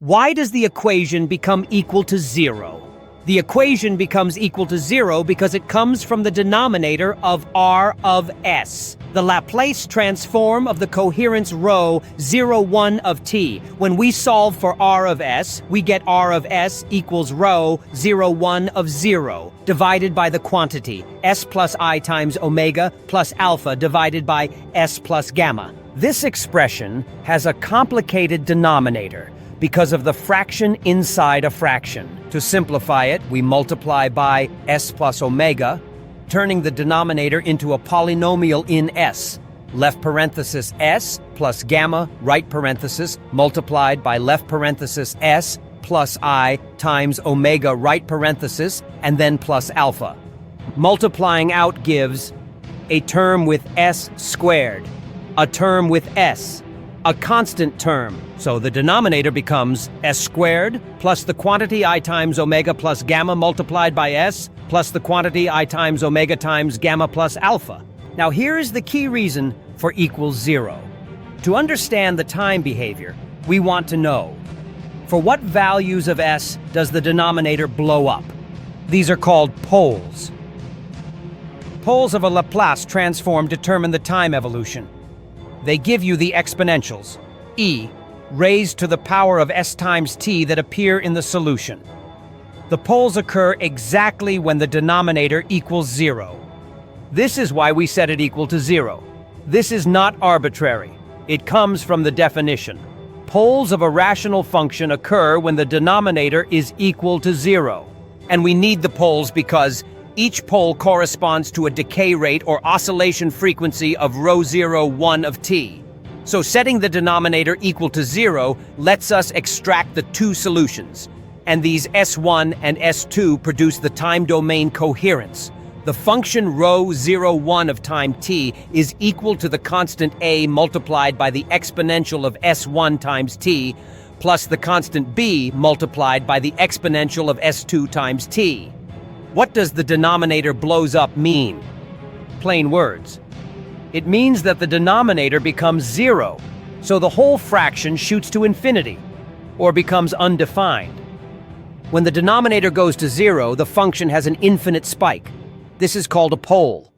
Why does the equation become equal to 0? The equation becomes equal to 0 because it comes from the denominator of r of s, the Laplace transform of the coherence rho 0, 1 of t. When we solve for r of s, we get r of s equals rho 0, 1 of 0, divided by the quantity s plus I times omega plus alpha divided by s plus gamma. This expression has a complicated denominator because of the fraction inside a fraction. To simplify it, we multiply by s plus omega, turning the denominator into a polynomial in s. Left parenthesis s plus gamma, right parenthesis, multiplied by left parenthesis s plus I times omega, right parenthesis, and then plus alpha. Multiplying out gives a term with s squared, a term with s, a constant term, so the denominator becomes s squared plus the quantity I times omega plus gamma multiplied by s plus the quantity I times omega times gamma plus alpha. Now here is the key reason for equals 0. To understand the time behavior, we want to know, for what values of s does the denominator blow up? These are called poles. Poles of a Laplace transform determine the time evolution. They give you the exponentials, e raised to the power of s times t, that appear in the solution. The poles occur exactly when the denominator equals 0. This is why we set it equal to 0. This is not arbitrary. It comes from the definition. Poles of a rational function occur when the denominator is equal to 0. And we need the poles because each pole corresponds to a decay rate or oscillation frequency of rho 0, 1 of t. So setting the denominator equal to 0 lets us extract the two solutions. And these S1 and S2 produce the time domain coherence. The function rho 0, 1 of time t is equal to the constant a multiplied by the exponential of S1 times t plus the constant b multiplied by the exponential of S2 times t. What does the denominator blows up mean? Plain words. It means that the denominator becomes 0, so the whole fraction shoots to infinity, or becomes undefined. When the denominator goes to 0, the function has an infinite spike. This is called a pole.